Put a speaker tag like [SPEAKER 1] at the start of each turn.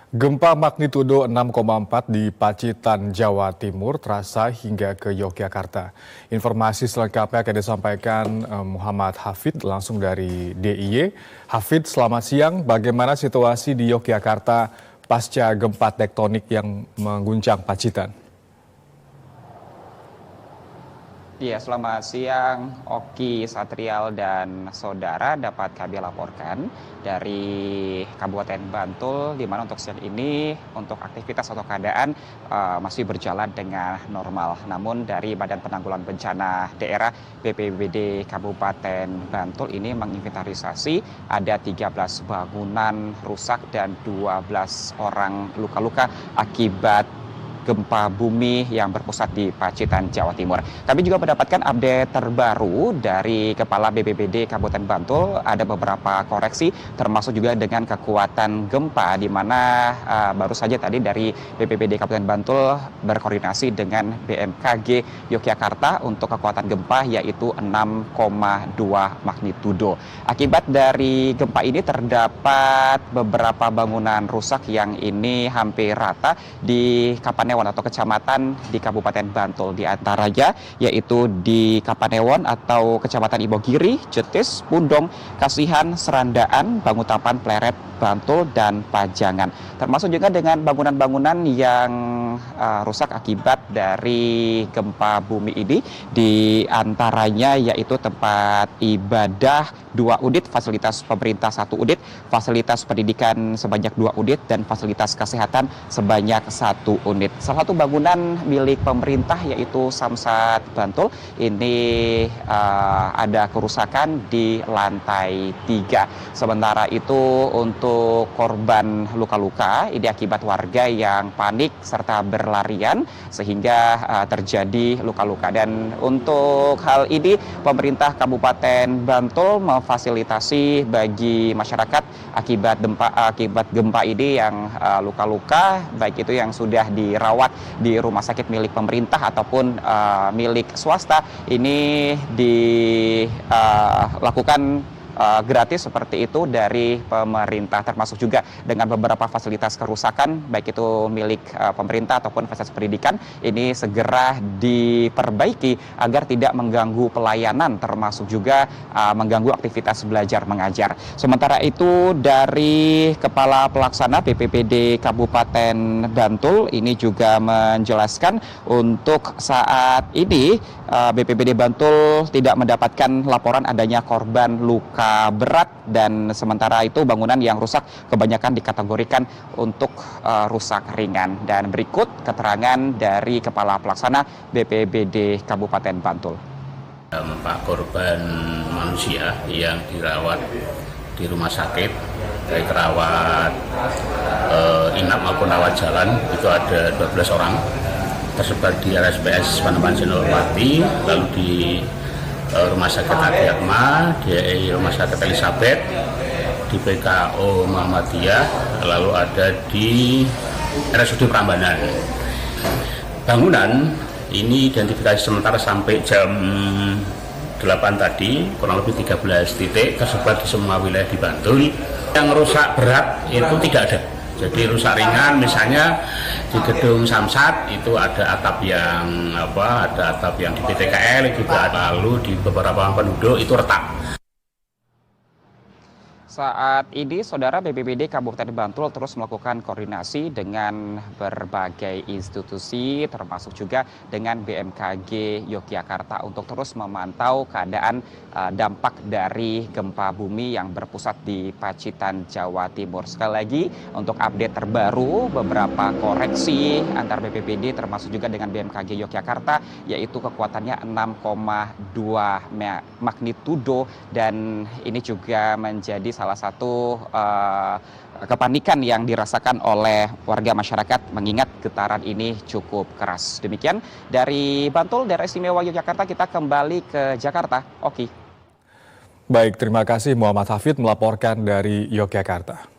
[SPEAKER 1] Gempa magnitudo 6,4 di Pacitan, Jawa Timur terasa hingga ke Yogyakarta. Informasi selengkapnya akan disampaikan Muhammad Hafid langsung dari DIY. Hafid, selamat siang. Bagaimana situasi di Yogyakarta pasca gempa tektonik yang mengguncang Pacitan?
[SPEAKER 2] Iya, selamat siang, Oki, Satrial, dan saudara. Dapat kami laporkan dari Kabupaten Bantul, di mana untuk siang ini untuk aktivitas atau keadaan masih berjalan dengan normal. Namun dari Badan Penanggulangan Bencana Daerah BPBD Kabupaten Bantul ini menginventarisasi ada 13 bangunan rusak dan 12 orang luka-luka akibat gempa bumi yang berpusat di Pacitan, Jawa Timur. Kami juga mendapatkan update terbaru dari Kepala BPBD Kabupaten Bantul. Ada beberapa koreksi termasuk juga dengan kekuatan gempa, di mana baru saja tadi dari BPBD Kabupaten Bantul berkoordinasi dengan BMKG Yogyakarta untuk kekuatan gempa yaitu 6,2 magnitudo. Akibat dari gempa ini terdapat beberapa bangunan rusak yang ini hampir rata di Kapanewon atau kecamatan di Kabupaten Bantul, di antaranya yaitu di Kapanewon atau Kecamatan Ibogiri, Jetis, Pundong, Kasihan, Serandaan, Bangutapan, Pleret, Bantul, dan Pajangan. Termasuk juga dengan bangunan-bangunan yang rusak akibat dari gempa bumi ini, di antaranya yaitu tempat ibadah 2 unit, fasilitas pemerintah 1 unit, fasilitas pendidikan sebanyak 2 unit, dan fasilitas kesehatan sebanyak 1 unit. Salah satu bangunan milik pemerintah yaitu Samsat Bantul ini ada kerusakan di lantai 3. Sementara itu untuk korban luka-luka ini akibat warga yang panik serta berlarian sehingga terjadi luka-luka. Dan untuk hal ini pemerintah Kabupaten Bantul memfasilitasi bagi masyarakat akibat gempa ini yang luka-luka, baik itu yang sudah dirawat di rumah sakit milik pemerintah ataupun milik swasta, ini dilakukan gratis seperti itu dari pemerintah, termasuk juga dengan beberapa fasilitas kerusakan baik itu milik pemerintah ataupun fasilitas pendidikan ini segera diperbaiki agar tidak mengganggu pelayanan, termasuk juga mengganggu aktivitas belajar mengajar. Sementara itu dari Kepala Pelaksana BPBD Kabupaten Bantul ini juga menjelaskan untuk saat ini BPBD Bantul tidak mendapatkan laporan adanya korban luka berat, dan sementara itu bangunan yang rusak kebanyakan dikategorikan untuk rusak ringan. Dan berikut keterangan dari Kepala Pelaksana BPBD Kabupaten Bantul.
[SPEAKER 3] Pak, korban manusia yang dirawat di rumah sakit, baik rawat inap maupun rawat jalan, itu ada 12 orang tersebar di RSPS Panembahan Senopati, lalu di Rumah Sakit Adiatma, di Rumah Sakit Elizabeth, di PKO Muhammadiyah, lalu ada di RSUD Prambanan. Bangunan ini identifikasi sementara sampai jam 8 tadi, kurang lebih 13 titik tersebar di semua wilayah di Bantul. Yang rusak berat itu tidak ada. Jadi rusak ringan, misalnya di gedung Samsat itu ada atap yang di PTKL juga, lalu di beberapa penduduk itu retak.
[SPEAKER 2] Saat ini, saudara, BPBD Kabupaten Bantul terus melakukan koordinasi dengan berbagai institusi, termasuk juga dengan BMKG Yogyakarta untuk terus memantau keadaan dampak dari gempa bumi yang berpusat di Pacitan, Jawa Timur. Sekali lagi, untuk update terbaru, beberapa koreksi antar BPBD termasuk juga dengan BMKG Yogyakarta, yaitu kekuatannya 6,2 magnitudo, dan ini juga menjadi salah satu kepanikan yang dirasakan oleh warga masyarakat mengingat getaran ini cukup keras. Demikian dari Bantul, daerah istimewa Yogyakarta, kita kembali ke Jakarta. Oki.
[SPEAKER 1] Baik, terima kasih Muhammad Hafid melaporkan dari Yogyakarta.